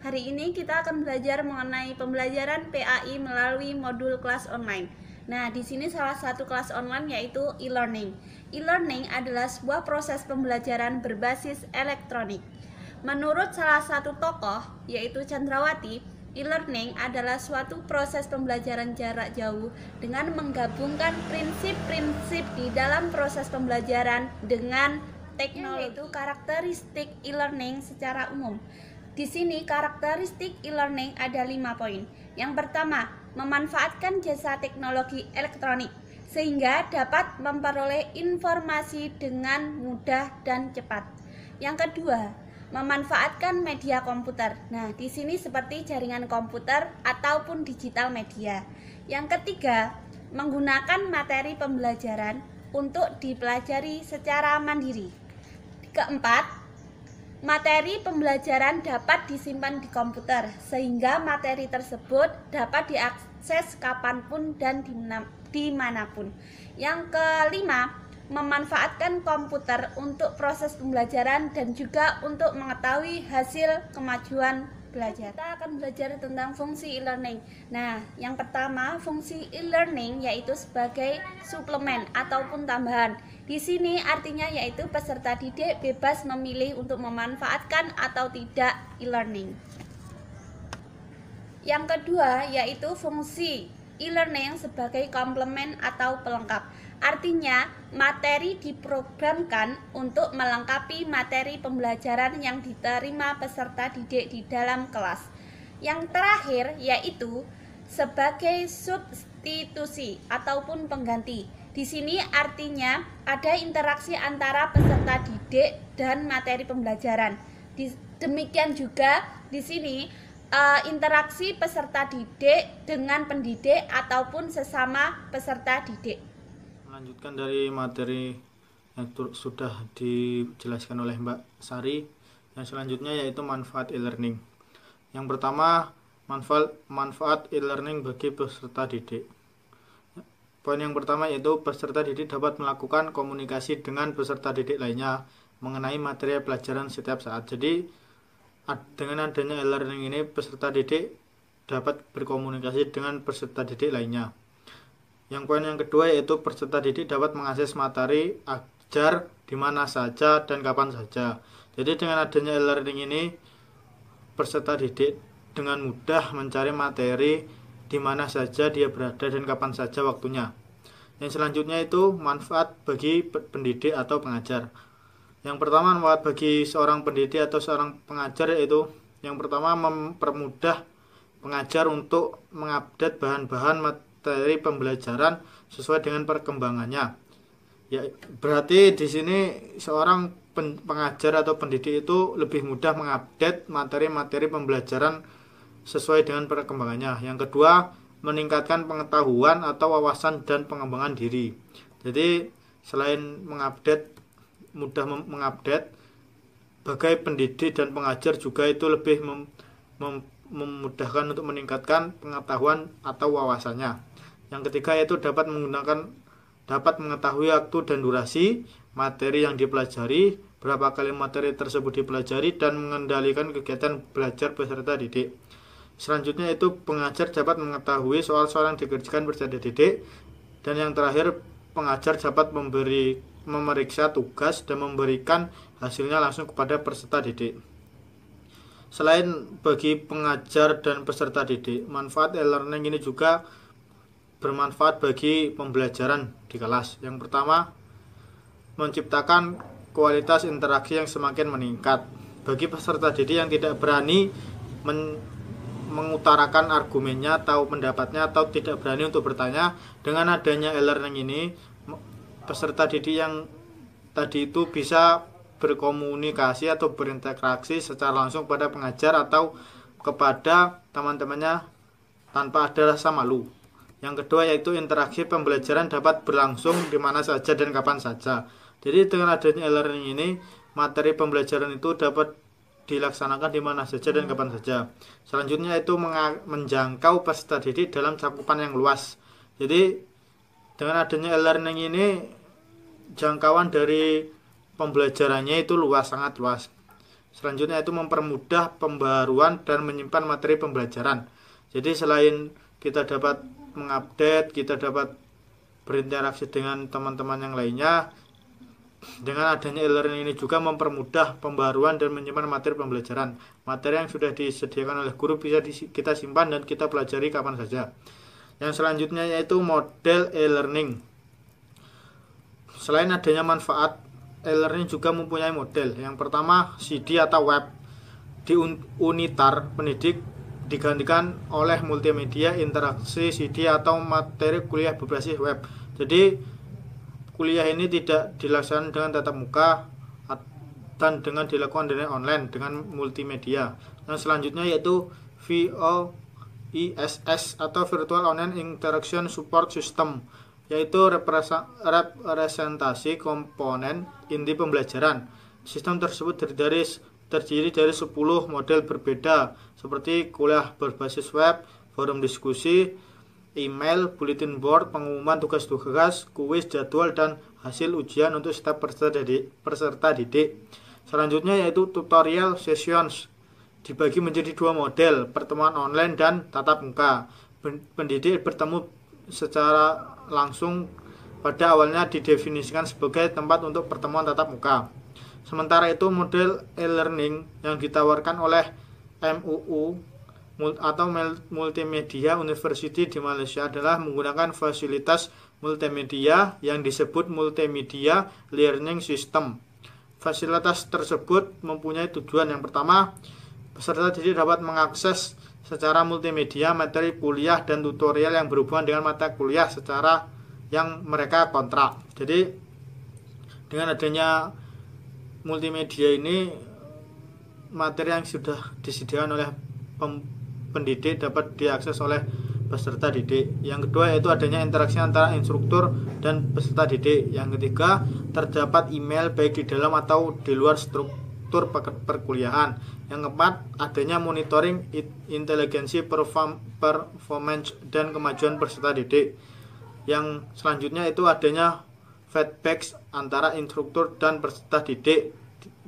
Hari ini kita akan belajar mengenai pembelajaran PAI melalui modul kelas online. Nah, di sini salah satu kelas online yaitu e-learning. E-learning adalah sebuah proses pembelajaran berbasis elektronik. Menurut salah satu tokoh yaitu Chandrawati, e-learning adalah suatu proses pembelajaran jarak jauh dengan menggabungkan prinsip-prinsip di dalam proses pembelajaran dengan teknologi. Yaitu karakteristik e-learning secara umum. Di sini karakteristik e-learning ada 5 poin. Yang pertama, memanfaatkan jasa teknologi elektronik sehingga dapat memperoleh informasi dengan mudah dan cepat. Yang kedua, memanfaatkan media komputer. Nah, di sini seperti jaringan komputer ataupun digital media. Yang ketiga, menggunakan materi pembelajaran untuk dipelajari secara mandiri. Keempat, materi pembelajaran dapat disimpan di komputer sehingga materi tersebut dapat diakses kapanpun dan dimanapun. Yang kelima, memanfaatkan komputer untuk proses pembelajaran dan juga untuk mengetahui hasil kemajuan belajar. Kita akan belajar tentang fungsi e-learning. Nah, yang pertama, fungsi e-learning yaitu sebagai suplemen ataupun tambahan. Di sini artinya yaitu peserta didik bebas memilih untuk memanfaatkan atau tidak e-learning. Yang kedua yaitu fungsi e-learning sebagai komplemen atau pelengkap. Artinya, materi diprogramkan untuk melengkapi materi pembelajaran yang diterima peserta didik di dalam kelas. Yang terakhir yaitu sebagai substitusi ataupun pengganti. Di sini artinya ada interaksi antara peserta didik dan materi pembelajaran. Demikian juga di sini interaksi peserta didik dengan pendidik ataupun sesama peserta didik. Melanjutkan dari materi yang sudah dijelaskan oleh Mbak Sari, yang selanjutnya yaitu manfaat e-learning. Yang pertama, manfaat e-learning bagi peserta didik. Poin yang pertama yaitu peserta didik dapat melakukan komunikasi dengan peserta didik lainnya mengenai materi pelajaran setiap saat. Jadi dengan adanya e-learning ini peserta didik dapat berkomunikasi dengan peserta didik lainnya. Yang poin yang kedua yaitu peserta didik dapat mengakses materi ajar di mana saja dan kapan saja. Jadi dengan adanya e-learning ini peserta didik dengan mudah mencari materi di mana saja dia berada dan kapan saja waktunya. Yang selanjutnya itu manfaat bagi pendidik atau pengajar. Yang pertama, manfaat bagi seorang pendidik atau seorang pengajar yaitu yang pertama mempermudah pengajar untuk mengupdate bahan-bahan materi pembelajaran sesuai dengan perkembangannya. Ya, berarti di sini seorang pengajar atau pendidik itu lebih mudah mengupdate materi-materi pembelajaran sesuai dengan perkembangannya. Yang kedua, meningkatkan pengetahuan atau wawasan dan pengembangan diri. Jadi selain mudah mengupdate, sebagai pendidik dan pengajar juga itu lebih memudahkan untuk meningkatkan pengetahuan atau wawasannya. Yang ketiga yaitu dapat mengetahui waktu dan durasi materi yang dipelajari, berapa kali materi tersebut dipelajari, dan mengendalikan kegiatan belajar peserta didik. Selanjutnya itu pengajar dapat mengetahui soal-soal yang dikerjakan peserta didik. Dan yang terakhir, pengajar dapat memeriksa tugas dan memberikan hasilnya langsung kepada peserta didik. Selain bagi pengajar dan peserta didik, manfaat e-learning ini juga bermanfaat bagi pembelajaran di kelas. Yang pertama, menciptakan kualitas interaksi yang semakin meningkat. Bagi peserta didik yang tidak berani mengutarakan argumennya atau pendapatnya atau tidak berani untuk bertanya, dengan adanya e-learning ini peserta didik yang tadi itu bisa berkomunikasi atau berinteraksi secara langsung pada pengajar atau kepada teman-temannya tanpa ada rasa malu. Yang kedua yaitu interaksi pembelajaran dapat berlangsung di mana saja dan kapan saja. Jadi dengan adanya e-learning ini materi pembelajaran itu dapat dilaksanakan di mana saja dan kapan saja. Selanjutnya itu menjangkau peserta didik dalam cakupan yang luas. Jadi dengan adanya e-learning ini jangkauan dari pembelajarannya itu luas, sangat luas. Selanjutnya itu mempermudah pembaruan dan menyimpan materi pembelajaran. Jadi selain kita dapat mengupdate, kita dapat berinteraksi dengan teman-teman yang lainnya, dengan adanya e-learning ini juga mempermudah pembaruan dan menyimpan materi pembelajaran. Materi yang sudah disediakan oleh guru bisa kita simpan dan kita pelajari kapan saja. Yang selanjutnya yaitu model e-learning. Selain adanya manfaat, e-learning juga mempunyai model. Yang pertama, CD atau web. Di Unitar pendidik digantikan oleh multimedia interaksi CD atau materi kuliah berbasis web. Jadi kuliah ini tidak dilaksanakan dengan tatap muka dan dengan dilakukan dengan online dengan multimedia. Yang selanjutnya yaitu VOISS atau Virtual Online Interaction Support System, yaitu representasi komponen inti pembelajaran. Sistem tersebut terdiri dari 10 model berbeda seperti kuliah berbasis web, forum diskusi, email, bulletin board, pengumuman tugas-tugas, kuis, jadwal, dan hasil ujian untuk setiap peserta didik. Selanjutnya yaitu tutorial sessions, dibagi menjadi 2 model, pertemuan online dan tatap muka. Pendidik bertemu secara langsung pada awalnya didefinisikan sebagai tempat untuk pertemuan tatap muka. Sementara itu model e-learning yang ditawarkan oleh MUU atau Multimedia University di Malaysia adalah menggunakan fasilitas multimedia yang disebut Multimedia Learning System. Fasilitas tersebut mempunyai tujuan. Yang pertama, peserta didik dapat mengakses secara multimedia materi kuliah dan tutorial yang berhubungan dengan mata kuliah secara yang mereka kontrak. Jadi dengan adanya multimedia ini, materi yang sudah disediakan oleh pendidik dapat diakses oleh peserta didik. Yang kedua yaitu adanya interaksi antara instruktur dan peserta didik. Yang ketiga, terdapat email baik di dalam atau di luar struktur perkuliahan. Yang keempat, adanya monitoring inteligensi performance dan kemajuan peserta didik. Yang selanjutnya itu adanya feedback antara instruktur dan peserta didik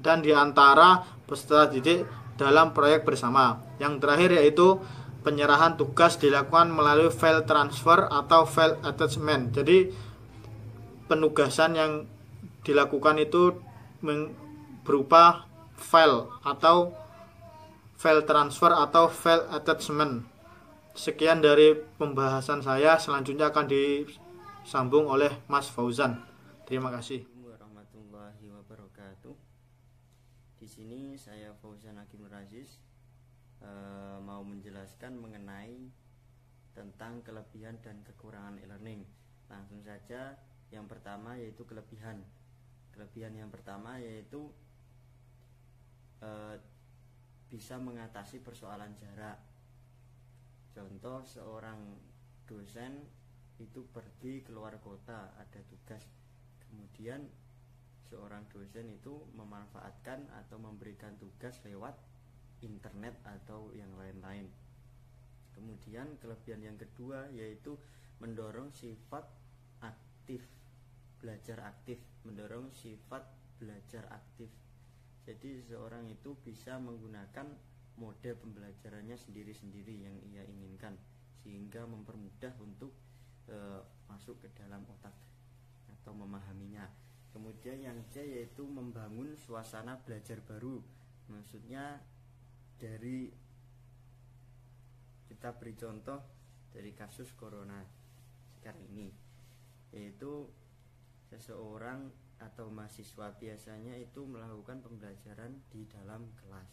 dan di antara peserta didik dalam proyek bersama. Yang terakhir yaitu penyerahan tugas dilakukan melalui file transfer atau file attachment. Jadi penugasan yang dilakukan itu berupa file atau file transfer atau file attachment. Sekian dari pembahasan saya, selanjutnya akan disambung oleh Mas Fauzan. Terima kasih. Warahmatullahi wabarakatuh. Di sini saya Fauzan Hakim Aziz mau menjelaskan mengenai tentang kelebihan dan kekurangan e-learning. Langsung saja, yang pertama yaitu kelebihan. Kelebihan yang pertama yaitu bisa mengatasi persoalan jarak. Contoh, seorang dosen itu pergi keluar kota, ada tugas. Kemudian seorang dosen itu memanfaatkan atau memberikan tugas lewat internet atau yang lain-lain. Kemudian kelebihan yang kedua yaitu mendorong sifat aktif, belajar aktif, mendorong sifat belajar aktif. Jadi seorang itu bisa menggunakan mode pembelajarannya sendiri-sendiri yang ia inginkan, sehingga mempermudah untuk masuk ke dalam otak atau memahaminya. Kemudian yang C yaitu membangun suasana belajar baru. Maksudnya dari, kita beri contoh dari kasus corona sekarang ini, yaitu seseorang atau mahasiswa biasanya itu melakukan pembelajaran di dalam kelas.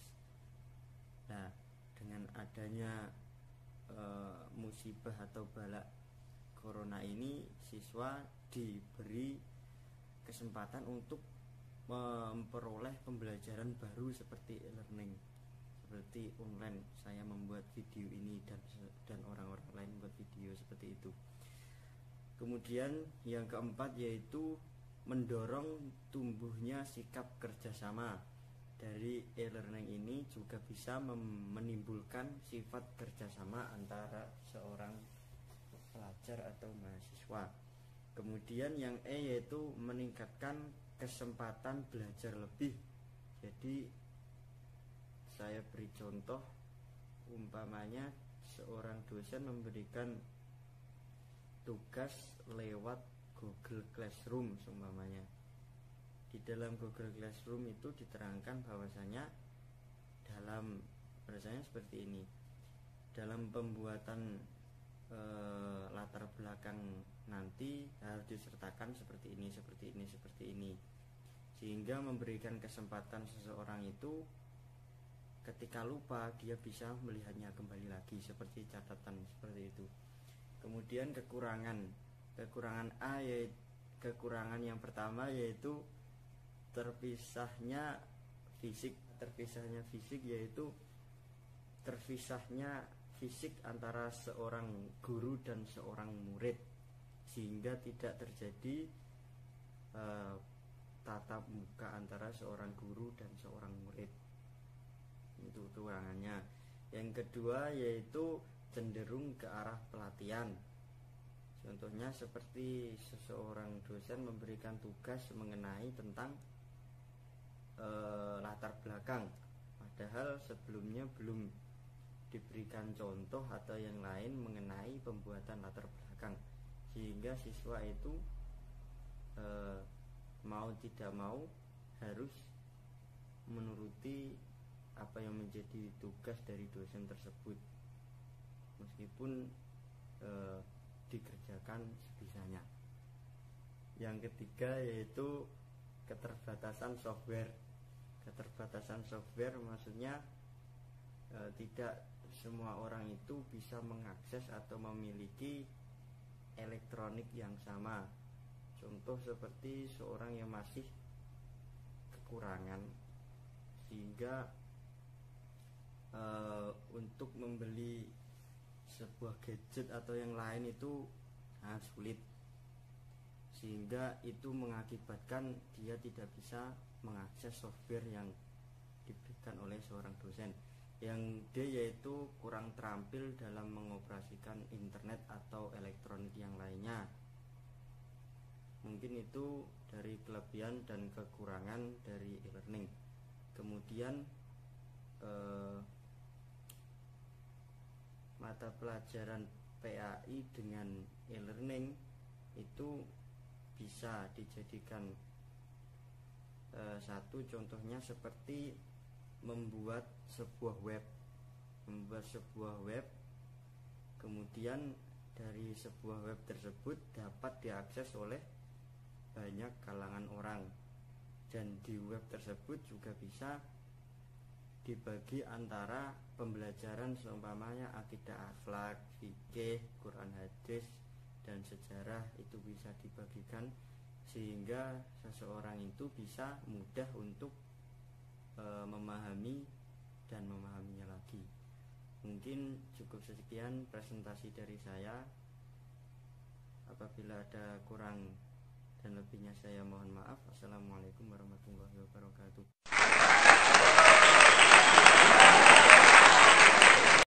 Nah, dengan adanya musibah atau bala corona ini, siswa diberi kesempatan untuk memperoleh pembelajaran baru seperti e-learning, seperti online. Saya membuat video ini dan orang-orang lain membuat video seperti itu. Kemudian yang keempat yaitu mendorong tumbuhnya sikap kerjasama. Dari e-learning ini juga bisa menimbulkan sifat kerjasama antara seorang pelajar atau mahasiswa. Kemudian yang E yaitu meningkatkan kesempatan belajar lebih. Jadi saya beri contoh, umpamanya seorang dosen memberikan tugas lewat Google Classroom umpamanya. Di dalam Google Classroom itu diterangkan bahwasanya seperti ini. Dalam pembuatan latar belakang nanti harus disertakan seperti ini, seperti ini. Sehingga memberikan kesempatan seseorang itu ketika lupa dia bisa melihatnya kembali lagi seperti catatan seperti itu. Kemudian kekurangan yang pertama yaitu terpisahnya fisik antara seorang guru dan seorang murid, sehingga tidak terjadi tatap muka antara seorang guru dan seorang murid. Itu kekurangannya. Yang kedua yaitu cenderung ke arah pelatihan. Contohnya seperti seseorang dosen memberikan tugas mengenai tentang latar belakang, padahal sebelumnya belum diberikan contoh atau yang lain mengenai pembuatan latar belakang, sehingga siswa itu mau tidak mau harus menuruti apa yang menjadi tugas dari dosen tersebut, meskipun dikerjakan sebisanya. Yang ketiga yaitu keterbatasan software. Keterbatasan software maksudnya tidak semua orang itu bisa mengakses atau memiliki elektronik yang sama. Contoh seperti seorang yang masih kekurangan, sehingga untuk membeli sebuah gadget atau yang lain itu sangat sulit, sehingga itu mengakibatkan dia tidak bisa mengakses software yang diberikan oleh seorang dosen. Yang D yaitu kurang terampil dalam mengoperasikan internet atau elektronik yang lainnya. Mungkin itu dari kelebihan dan kekurangan dari e-learning. Kemudian mata pelajaran PAI dengan e-learning itu bisa dijadikan satu contohnya seperti membuat sebuah web, kemudian dari sebuah web tersebut dapat diakses oleh banyak kalangan orang, dan di web tersebut juga bisa dibagi antara pembelajaran seumpamanya akidah, akhlak, fikih, Quran, hadis, dan sejarah itu bisa dibagikan, sehingga seseorang itu bisa mudah untuk memahami dan memahaminya lagi. Mungkin cukup sekian presentasi dari saya. Apabila ada kurang dan lebihnya saya mohon maaf. Assalamualaikum warahmatullahi wabarakatuh.